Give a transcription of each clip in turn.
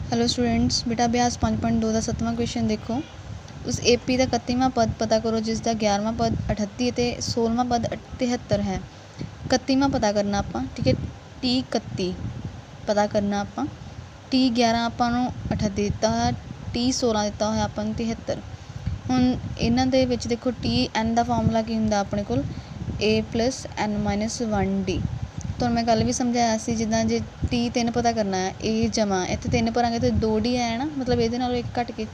Hello students, बेटा अभ्यास 5.2 का 7वां क्वेश्चन देखो। उस AP का 31वां पद पता करो जिसका 11वां पद 38 ते 16वां पद 73 है। 31वां पता करना आपां, ठीक है। T31 पता करना आपां। T11 आपां नूं 38 दिता होया, T16 दिता होया आपां नूं 73। हुण इन्हां दे विच देखो TN का फॉर्मूला की हुंदा अपने कोल A + N-1D। तो मैं कल भी समझाया सी, जिदा जे T3 पता करना है A जमा इत्थे 3 भरांगे तो 2D है ना, मतलब ये एक घट के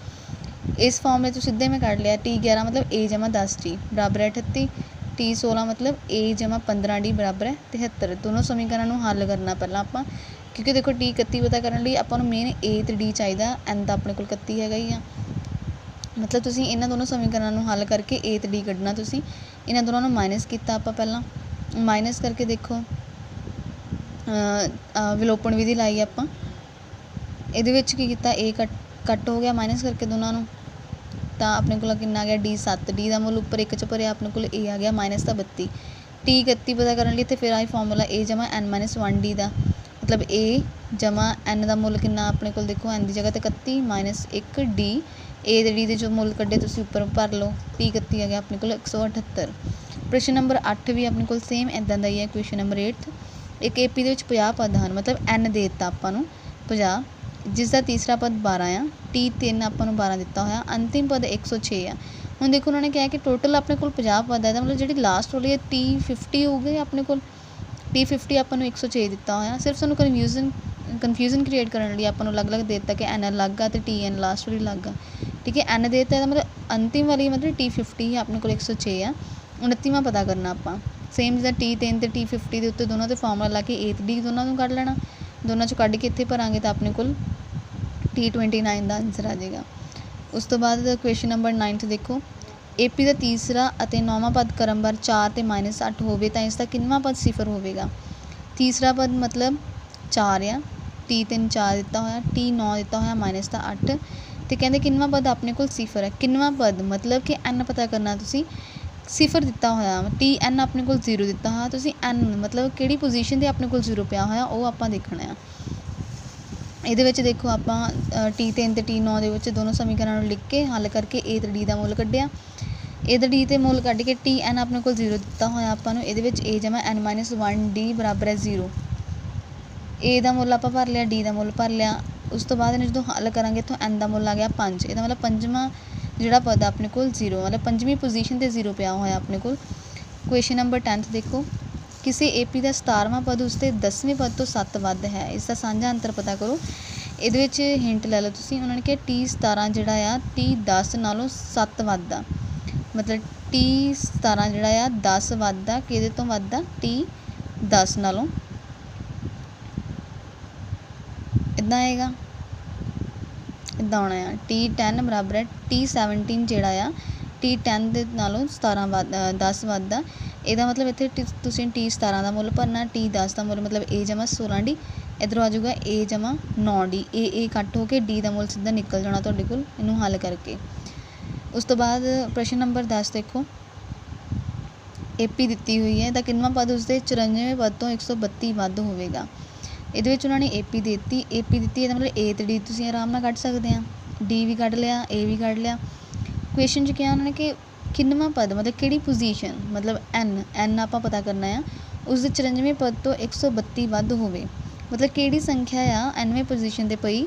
इस फॉर्म में तो सीधे मैं कढ़ लिया। T11 मतलब A जमा 10D बराबर है 38। T16 मतलब A जमा 15D बराबर है 73। दोनों समीकरण नूं हल करना पहला आपां, क्योंकि देखो T31 पता करने लई आपां नूं मेन A ते D चाहिदा। N तो अपने कोल 31 हैगा ही आ, मतलब तुसीं इन्हां दोनों समीकरणों नूं हल करके A ते D कढ़ना। तुसीं इन्हां दोनों नूं माइनस कीता आपां, पहला माइनस करके देखो विलोपन विधि लाई आपां। इहदे विच की कीता A कट हो गया माइनस करके दोनों नूं, तो अपने को कितना आ गया D7। D का मुल उपर 1 च भरिया, अपने को A आ गया माइनस का 32। T31 पता करने लई इत्थे फिर आई फॉर्मूला A जमा N-1D का, मतलब A जमा N का मुल कितना अपने को देखो N की जगह तो 31 माइनस 1 D A ते D दे जो मुल कड्ढे तुसीं उपर भर लो। T31 आ गया अपने को 178। प्रश्न नंबर 8 भी अपने को सेम इदां दा ही है। क्वेश्चन नंबर 8 एक AP दे विच 50 पद हैं, मतलब N दे दिता आपां नूं 50, जिसका तीसरा पद 12 आ। T3 आपां नूं 12 दिता होया, अंतिम पद 106 आ। हुण देखो उन्होंने कहा कि टोटल अपने को 50 पद है, मतलब जी लास्ट वाली है T50 हो गई अपने को। T50 आपां नूं 106 दिता होया, सिर्फ सानूं कन्फ्यूजन क्रिएट करने लिए आपां नूं अलग अलग दे दिता कि N अलग आ ते TN लास्ट वाली अलग आ, ठीक है। N दे दिता मतलब अंतिम वाली मतलब T50 ही अपने को 106 आ। 29वां पता करना आपां, सेम जिदा T3 ते T50 के उत्ते दोनों के फॉर्मूला ला के A ते D दोनों नूं कढ़ लेना। दोनों चों कढ़ के इत्थे भरांगे तो अपने को T29 का आंसर आ जाएगा। उस तो बाद क्वेश्चन नंबर 9 देखो, AP का तीसरा और 9वां पद क्रमवार 4 ते -8 होवे तो इसका कितनावां पद सिफर होवेगा। तीसरा पद मतलब 4 आ, T3 4 दिता होया, T9 दिता होया माइनस का 8, तो कहते कितनावां पद अपने को सिफर है। कितनावां पद मतलब कि N पता करना तुसीं, सिफर दिता होया TN अपने को 0 दिता होया, तुसीं N मतलब किहड़ी पोजीशन ते अपने को 0 पिया होया वो आपां देखना है। ये देखो आप T3 ते T9 दे विच दोनों समीकरण लिख के हल करके A ते D का मुल कढ़िया। A ते D ते मुल कढ़ के TN अपने को 0 दिता होया आपां नूं, इहदे विच A जमा N-1D बराबर है 0। A का मुल आपां भर लिया, D का मुल भर लिया। उस तो बाद जो हल करांगे इत्थों N का मुल आ गया 5। इसदा मतलब पंजवां जिहड़ा पद अपने को 0, मतलब पंजवीं पोजीशन ते 0 पिया होया अपने को। क्वेश्चन नंबर 10 देखो, किसी AP का 17वां पद उसके 10वें पद तो 7 वध है, इसका साझा अंतर पता करो। ये हिंट लै लो तुसीं, उन्होंने कहा T17 जिहड़ा आ T10 नालों 7 वध आ, मतलब T17 जिहड़ा आ 10 वध आ, किहदे तो वध आ T10 नालों। इदां आएगा, इदां आना है T10 बराबर है T17 जिहड़ा आ T10 दे नालों 10 वध आ। ਇਹਦਾ मतलब इत्थे तुसीं T17 का मुल भरना, T10 का मुल मतलब A जमा 16D, इधरों आ जाऊगा A जमा 9D, A कट हो के D का मुल सीधा निकल जाना तुहाडे कोल इनू हल करके। उस तो बाद प्रश्न नंबर 10 देखो, AP दिती हुई है, तो कितनावां पद उसके 94वें पद तो 132 वध होवेगा। ਇਹਦੇ ਵਿੱਚ ਉਹਨਾਂ ਨੇ AP देती ਇਹਦਾ मतलब A ਤੇ D ਤੁਸੀਂ ਆਰਾਮ ਨਾਲ ਕੱਢ ਸਕਦੇ ਆ, D भी ਕੱਢ ਲਿਆ, A भी ਕੱਢ ਲਿਆ। ਕੁਐਸਚਨ 'ਚ ਕਿਹਾ ਉਹਨਾਂ ਨੇ ਕਿ ਕਿੰਨਵਾਂ ਪਦ मतलब ਕਿਹੜੀ ਪੋਜੀਸ਼ਨ, मतलब N ਆਪਾਂ ਪਤਾ ਕਰਨਾ ਆ, ਉਸ ਦੇ 94ਵੇਂ ਪਦ ਤੋਂ 132 ਵੱਧ ਹੋਵੇ, मतलब ਕਿਹੜੀ ਸੰਖਿਆ ਆ 9ਵੇਂ ਪੋਜੀਸ਼ਨ 'ਤੇ ਪਈ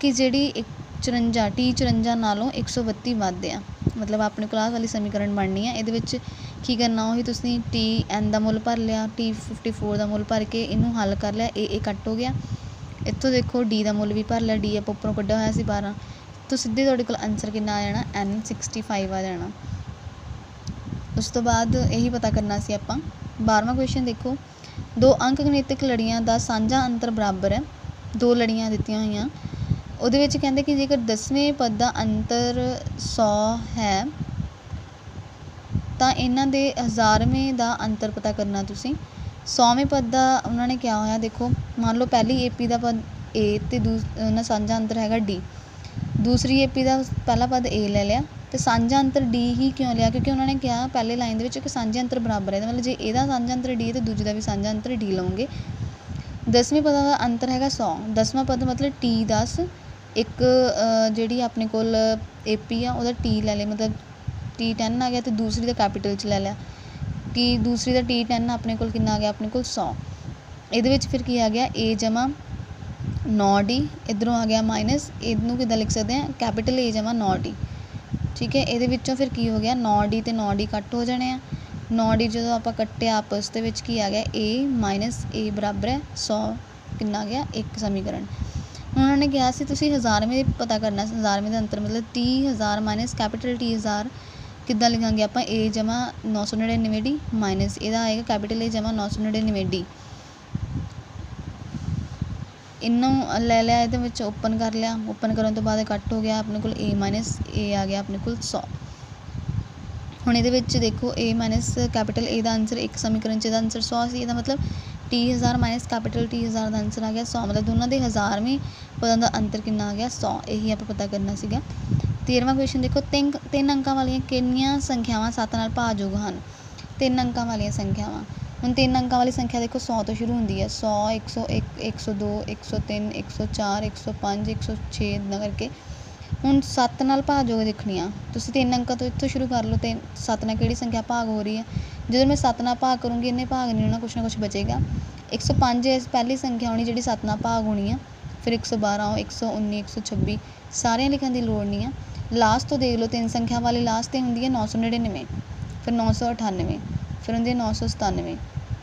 ਕਿ ਜਿਹੜੀ 54 ਨਾਲੋਂ 132 ਵੱਧ ਆ। मतलब ਆਪਣੇ ਕੋਲ ਆਹ ਵਾਲੀ ਸਮੀਕਰਨ ਬਣਨੀ ਆ। ਇਹਦੇ ਵਿੱਚ ਕੀ ਕਰਨਾ, ਉਹੀ ਤੁਸੀਂ TN ਦਾ ਮੁੱਲ ਭਰ ਲਿਆ, T54 ਦਾ ਮੁੱਲ ਭਰ ਕੇ ਇਹਨੂੰ ਹੱਲ ਕਰ ਲਿਆ। A ਕੱਟ ਹੋ ਗਿਆ, ਇੱਥੋਂ ਦੇਖੋ D ਦਾ ਮੁੱਲ ਵੀ ਭਰ ਲਿਆ, D ਆਪਾਂ ਉੱਪਰੋਂ ਕੱਢਿਆ ਹੋਇਆ ਸੀ 12, तो सीधे ਤੁਹਾਡੇ ਕੋਲ आंसर कितना आ जाना N65 आ जाना। उस तो बाद यही पता करना सी आपां। 12वां क्वेश्चन देखो, 2 अंक गणितक लड़ियां का साझा अंतर बराबर है। 2 लड़ियां दित्तियां होईयां, ਉਹਦੇ ਵਿੱਚ ਕਹਿੰਦੇ कि जेकर 10वें पद का अंतर 100 है तो इन्हां दे 1000वें का अंतर पता करना तुसीं। 100वें पद का उन्होंने क्या होया, देखो मान लो पहली AP का पद A ते उन्हां साझा अंतर हैगा D, दूसरी AP का पहला पद A ले लिया तो साझा अंतर D ही क्यों लिया, क्योंकि उन्होंने कहा पहले लाइन दे विच कि साझे अंतर बराबर है, मतलब जे इहदा साझा अंतर D तो दूजे का भी साझा अंतर D लओगे। 10वें पद का अंतर हैगा 100, 10वां पद मतलब T10 ਇੱਕ ਜਿਹੜੀ ਆਪਣੇ ਕੋਲ AP ਆ ਉਹਦਾ T ਲੈ ਲਿਆ, ਮਤਲਬ T10 ਆ ਗਿਆ, ਅਤੇ ਦੂਸਰੀ ਦਾ ਕੈਪੀਟਲ 'ਚ ਲੈ ਲਿਆ। ਦੂਸਰੀ ਦਾ T10 ਆਪਣੇ ਕੋਲ ਕਿੰਨਾ ਆ ਗਿਆ, ਆਪਣੇ ਕੋਲ 100। ਇਹਦੇ ਵਿੱਚ ਫਿਰ ਕੀ ਆ ਗਿਆ, A ਜਮਾ 9D, ਇੱਧਰੋਂ ਆ ਗਿਆ ਮਾਈਨਸ, ਇਹਨੂੰ ਕਿੱਦਾਂ ਲਿਖ ਸਕਦੇ ਹਾਂ, ਕੈਪੀਟਲ A ਜਮਾ 9D। ਠੀਕ ਹੈ, ਇਹਦੇ ਵਿੱਚੋਂ ਫਿਰ ਕੀ ਹੋ ਗਿਆ, 9D ਅਤੇ 9D ਕੱਟ ਹੋ ਜਾਣੇ ਆ। 9D ਜਦੋਂ ਆਪਾਂ ਕੱਟਿਆ ਆਪਸ ਦੇ ਵਿੱਚ ਕੀ ਆ ਗਿਆ, A ਮਾਈਨਸ A ਬਰਾਬਰ ਹੈ 100, ਕਿੰਨਾ ਆ ਗਿਆ, 1 ਸਮੀਕਰਨ। ਹੁਣ ਉਹਨਾਂ ਨੇ ਕਿਹਾ ਸੀ ਤੁਸੀਂ ਹਜ਼ਾਰਵੇਂ ਪਤਾ ਕਰਨਾ, ਹਜ਼ਾਰਵੇਂ ਦਾ ਅੰਤਰ ਮਤਲਬ 30,000 ਮਾਈਨਸ ਕੈਪੀਟਲ T1000 ਕਿੱਦਾਂ ਲਿਖਾਂਗੇ ਆਪਾਂ, A ਜਮਾ 999D ਮਾਈਨਸ ਇਹਦਾ ਆਏਗਾ ਕੈਪੀਟਲ A ਜਮਾ 999D। ਇਹਨੂੰ ਲੈ ਲਿਆ, ਇਹਦੇ ਵਿੱਚ ਓਪਨ ਕਰ ਲਿਆ, ਓਪਨ ਕਰਨ ਤੋਂ ਬਾਅਦ ਕੱਟ ਹੋ ਗਿਆ, ਆਪਣੇ ਕੋਲ A ਮਾਈਨਸ A ਆ ਗਿਆ ਆਪਣੇ ਕੋਲ 100। ਹੁਣ ਇਹਦੇ ਵਿੱਚ ਦੇਖੋ A minus capital A the answer ਇੱਕ ਸਮੀਕਰਨ 'ਚ ਇਹਦਾ ਆਨਸਰ 100 ਸੀ, ਇਹਦਾ ਮਤਲਬ T1000 ਮਾਈਨਸ ਕੈਪੀਟਲ T1000 ਦਾ ਆਨਸਰ ਆ ਗਿਆ 100, ਮਤਲਬ ਦੋਨਾਂ ਦੇ ਹਜ਼ਾਰਵੇਂ ਪਦਾਂ ਦਾ ਅੰਤਰ ਕਿੰਨਾ ਆ ਗਿਆ, 100। ਇਹੀ ਆਪਾਂ ਪਤਾ ਕਰਨਾ ਸੀਗਾ। 13ਵਾਂ ਕੁਐਸਚਨ ਦੇਖੋ, ਤਿੰਨ ਅੰਕਾਂ ਵਾਲੀਆਂ ਕਿੰਨੀਆਂ ਸੰਖਿਆਵਾਂ 7 ਨਾਲ ਭਾਜਯੋਗ ਹਨ। 3 ਅੰਕਾਂ ਵਾਲੀਆਂ ਸੰਖਿਆਵਾਂ, ਹੁਣ 3 ਅੰਕਾਂ ਵਾਲੀ ਸੰਖਿਆ ਦੇਖੋ 100 ਤੋਂ ਸ਼ੁਰੂ ਹੁੰਦੀ ਹੈ, 100, 101, 102, 103, 104, 105, 106 ਇੱਦਾਂ ਕਰਕੇ। ਹੁਣ 7 ਨਾਲ ਭਾਜਯੋਗ ਦੇਖਣੀਆਂ, ਤੁਸੀਂ 3 ਅੰਕਾਂ ਤੋਂ ਇੱਥੋਂ ਸ਼ੁਰੂ ਕਰ ਲਓ, ਅਤੇ 7 ਨਾਲ ਕਿਹੜੀ ਸੰਖਿਆ ਭਾਗ ਹੋ ਰਹੀ ਹੈ। ਜਦੋਂ ਮੈਂ 7 ਨਾਲ ਭਾਗ ਕਰੂੰਗੀ ਇਹਨੇ ਭਾਗ ਨਹੀਂ ਹੋਣਾ, ਕੁਛ ਨਾ ਕੁਛ ਬਚੇਗਾ। 105 ਇਸ ਪਹਿਲੀ ਸੰਖਿਆ ਹੋਣੀ ਜਿਹੜੀ 7 ਨਾਲ ਭਾਗ ਹੋਣੀ ਆ, ਫਿਰ 112, 119, 126 ਸਾਰਿਆਂ ਲਿਖਣ ਦੀ ਲੋੜ ਨਹੀਂ ਆ। ਲਾਸਟ ਤੋਂ ਦੇਖ ਲਓ, 3 ਸੰਖਿਆ ਵਾਲੀ ਲਾਸਟ 'ਤੇ ਹੁੰਦੀ ਹੈ 999, ਫਿਰ 998, ਫਿਰ ਹੁੰਦੀ ਹੈ 997,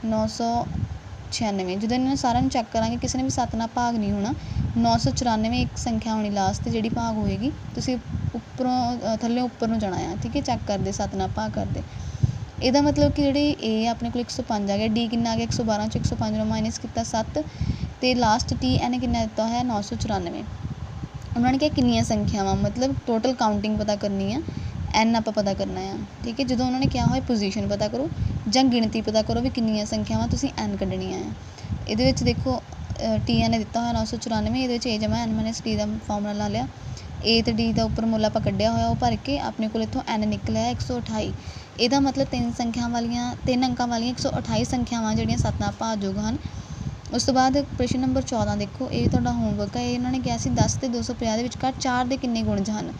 996। ਜਦੋਂ ਇਹਨਾਂ ਸਾਰਿਆਂ ਨੂੰ ਚੈੱਕ ਕਰਾਂਗੇ ਕਿਸੇ ਨੇ ਵੀ 7 ਨਾਲ ਭਾਗ ਨਹੀਂ ਹੋਣਾ। 994 ਇੱਕ ਸੰਖਿਆ ਹੋਣੀ ਲਾਸਟ 'ਤੇ ਜਿਹੜੀ ਭਾਗ ਹੋਏਗੀ, ਤੁਸੀਂ ਉੱਪਰੋਂ ਥੱਲਿਓਂ ਉੱਪਰ ਨੂੰ ਜਾਣਾ ਆ, ਠੀਕ ਹੈ, ਚੈੱਕ ਕਰਦੇ 7 ਨਾਲ ਭਾਗ ਕਰਦੇ। ਇਹਦਾ ਮਤਲਬ ਕਿ ਜਿਹੜੀ A ਆਪਣੇ ਕੋਲ 105 ਆ ਗਿਆ, D ਕਿੰਨਾ ਆ ਗਿਆ 112 'ਚੋਂ 105 ਨੂੰ ਮਾਈਨਸ ਕੀਤਾ 7, ਅਤੇ ਲਾਸਟ T ਇਹਨੇ ਕਿੰਨਾ ਦਿੱਤਾ ਹੋਇਆ 994। ਉਹਨਾਂ ਨੇ ਕਿਹਾ ਕਿੰਨੀਆਂ ਸੰਖਿਆਵਾਂ, ਮਤਲਬ ਟੋਟਲ ਕਾਊਂਟਿੰਗ ਪਤਾ ਕਰਨੀ ਆ, N ਆਪਾਂ ਪਤਾ ਕਰਨਾ ਆ, ਠੀਕ ਹੈ। ਜਦੋਂ ਉਹਨਾਂ ਨੇ ਕਿਹਾ ਹੋਇਆ ਪੋਜੀਸ਼ਨ ਪਤਾ ਕਰੋ ਜਾਂ ਗਿਣਤੀ ਪਤਾ ਕਰੋ ਵੀ ਕਿੰਨੀਆਂ ਸੰਖਿਆਵਾਂ ਤੁਸੀਂ N ਕੱਢਣੀਆਂ ਆ। ਇਹਦੇ ਵਿੱਚ ਦੇਖੋ T ਨੇ ਦਿੱਤਾ ਹੋਇਆ 994, ਇਹਦੇ ਵਿੱਚ A ਜਮਾ N ਮਾਈਨਸ D ਦਾ ਫਾਰਮੂਲਾ ਲਾ ਲਿਆ। A ਅਤੇ D ਦਾ ਉੱਪਰ ਮੁੱਲ ਆਪਾਂ ਕੱਢਿਆ ਹੋਇਆ, ਉਹ ਭਰ ਕੇ ਆਪਣੇ ਕੋਲ ਇੱਥੋਂ N ਨਿਕਲਿਆ 128। ਇਹਦਾ ਮਤਲਬ 3 ਅੰਕਾਂ ਵਾਲੀਆਂ 128 ਸੰਖਿਆਵਾਂ ਜਿਹੜੀਆਂ 7 ਨਾਲ ਭਾਜਯੋਗ ਹਨ। ਉਸ ਤੋਂ ਬਾਅਦ ਪ੍ਰਸ਼ਨ ਨੰਬਰ 14 ਦੇਖੋ, ਇਹ ਤੁਹਾਡਾ ਹੋਮਵਰਕ ਹੈ। ਇਹ ਉਹਨਾਂ ਨੇ ਕਿਹਾ ਸੀ 10 ਅਤੇ 250 ਦੇ ਵਿਚਕਾਰ 4 ਦੇ ਕਿੰਨੇ ਗੁਣਜ ਹਨ।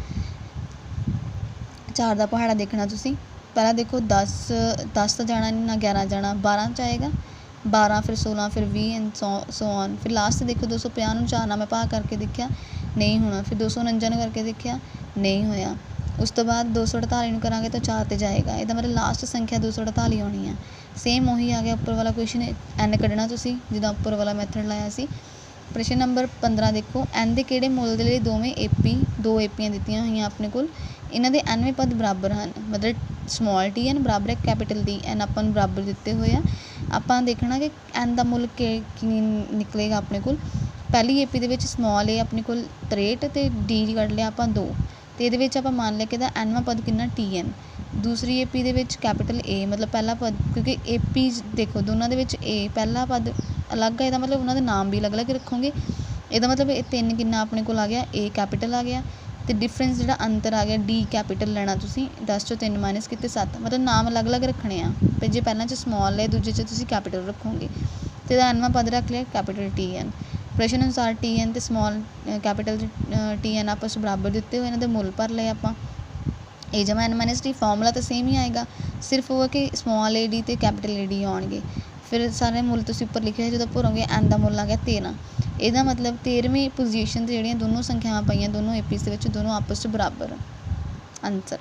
4 ਦਾ ਪਹਾੜਾ ਦੇਖਣਾ ਤੁਸੀਂ, ਪਹਿਲਾਂ ਦੇਖੋ 10 ਤਾਂ ਜਾਣਾ ਨਹੀਂ, ਨਾ 11 ਜਾਣਾ, 12 'ਚ ਆਏਗਾ, 12 ਫਿਰ 16 ਫਿਰ 20 ਐਂਡ ਸੋ ਔਨ। ਫਿਰ ਲਾਸਟ ਦੇਖੋ 250 ਨੂੰ 4 ਨਾਲ ਮੈਂ ਭਾਗ ਕਰਕੇ ਦੇਖਿਆ, ਨਹੀਂ ਹੋਣਾ। ਫਿਰ 249 ਨੂੰ ਕਰਕੇ ਦੇਖਿਆ, ਨਹੀਂ ਹੋਇਆ। ਉਸ ਤੋਂ ਬਾਅਦ 248 ਨੂੰ ਕਰਾਂਗੇ ਤਾਂ 4 'ਤੇ ਜਾਏਗਾ, ਇਹਦਾ ਮਤਲਬ ਲਾਸਟ ਸੰਖਿਆ 248 ਆਉਣੀ ਆ। ਸੇਮ ਉਹੀ ਆ ਗਿਆ ਉੱਪਰ ਵਾਲਾ ਕੁਐਸਚਨ, N ਕੱਢਣਾ ਤੁਸੀਂ ਜਿੱਦਾਂ ਉੱਪਰ ਵਾਲਾ ਮੈਥਡ ਲਾਇਆ ਸੀ। ਪ੍ਰਸ਼ਨ ਨੰਬਰ 15 ਦੇਖੋ, N ਦੇ ਕਿਹੜੇ ਮੁੱਲ ਦੇ ਲਈ ਦੋਵੇਂ AP 2 APਆਂ ਦਿੱਤੀਆਂ ਹੋਈਆਂ ਆਪਣੇ ਕੋਲ, ਇਹਨਾਂ ਦੇ Nਵੇਂ ਪਦ ਬਰਾਬਰ ਹਨ, ਮਤਲਬ ਸਮਾਲ Tn ਬਰਾਬਰ ਹੈ ਕੈਪੀਟਲ D। N ਆਪਾਂ ਨੂੰ ਬਰਾਬਰ ਦਿੱਤੇ ਹੋਏ ਆ। ਆਪਾਂ ਦੇਖਣਾ ਕਿ N ਦਾ ਮੁੱਲ ਕੀ ਨਿਕਲੇਗਾ ਆਪਣੇ ਕੋਲ। ਪਹਿਲੀ AP ਦੇ ਵਿੱਚ ਸਮਾਲ A ਆਪਣੇ ਕੋਲ 63 ਅਤੇ D ਕੱਢ ਲਿਆ ਆਪਾਂ 2, ਅਤੇ ਇਹਦੇ ਵਿੱਚ ਆਪਾਂ ਮੰਨ ਲਿਆ ਕਿ ਇਹਦਾ Nਵਾਂ ਪਦ ਕਿੰਨਾ Tn। ਦੂਸਰੀ AP ਦੇ ਵਿੱਚ ਕੈਪੀਟਲ A ਮਤਲਬ ਪਹਿਲਾ ਪਦ, ਕਿਉਂਕਿ AP ਦੇਖੋ ਦੋਨਾਂ ਦੇ ਵਿੱਚ A ਪਹਿਲਾ ਪਦ ਅਲੱਗ ਹੈ, ਇਹਦਾ ਮਤਲਬ ਉਹਨਾਂ ਦੇ ਨਾਮ ਵੀ ਅਲੱਗ ਅਲੱਗ ਰੱਖੋਗੇ। ਇਹਦਾ ਮਤਲਬ ਇਹ 3 ਕਿੰਨਾ ਆਪਣੇ ਕੋਲ ਆ ਗਿਆ, A ਕੈਪੀਟਲ ਆ ਗਿਆ, ਅਤੇ ਡਿਫਰੈਂਸ ਜਿਹੜਾ ਅੰਤਰ ਆ ਗਿਆ D ਕੈਪੀਟਲ ਲੈਣਾ ਤੁਸੀਂ, 10 'ਚੋਂ 3 ਮਾਈਨਸ ਕੀਤੇ 7, ਮਤਲਬ ਨਾਮ ਅਲੱਗ ਅਲੱਗ ਰੱਖਣੇ ਆ। ਫਿਰ ਜੇ ਪਹਿਲਾਂ 'ਚ ਸਮਾਲ ਹੈ, ਦੂਜੇ 'ਚ ਤੁਸੀਂ ਕੈਪੀਟਲ ਰੱਖੋਗੇ, ਅਤੇ ਇਹਦਾ Nਵਾਂ ਪਦ ਰੱਖ ਲਿਆ ਕੈਪੀਟਲ Tn। ਪ੍ਰਸ਼ਨ ਅਨੁਸਾਰ Tn ਅਤੇ ਸਮਾਲ ਕੈਪੀਟਲ Tn ਆਪਸ ਬਰਾਬਰ ਦਿੱਤੇ ਹੋਏ, ਇਹਨਾਂ ਦੇ ਮੁੱਲ ਭਰ ਲਏ ਆਪਾਂ। A ਜਮਾ N ਮਾਈਨਸ D ਫਾਰਮੂਲਾ ਤਾਂ ਸੇਮ ਹੀ ਆਏਗਾ, ਸਿਰਫ ਉਹ ਕਿ ਸਮਾਲ AD ਅਤੇ ਕੈਪੀਟਲ AD ਆਉਣਗੇ। ਫਿਰ ਸਾਰੇ ਮੁੱਲ ਤੁਸੀਂ ਉੱਪਰ ਲਿਖੇ ਜਦੋਂ ਭਰੋਗੇ, N ਦਾ ਮੁੱਲ ਆ ਗਿਆ 13। ਇਹਦਾ ਮਤਲਬ 13ਵੀਂ ਪੋਜੀਸ਼ਨ 'ਤੇ ਜਿਹੜੀਆਂ ਦੋਨੋਂ ਸੰਖਿਆਵਾਂ ਪਈਆਂ ਦੋਨੋਂ APs ਦੇ ਵਿੱਚ, ਦੋਨੋਂ ਆਪਸ 'ਚ ਬਰਾਬਰ। ਆਨਸਰ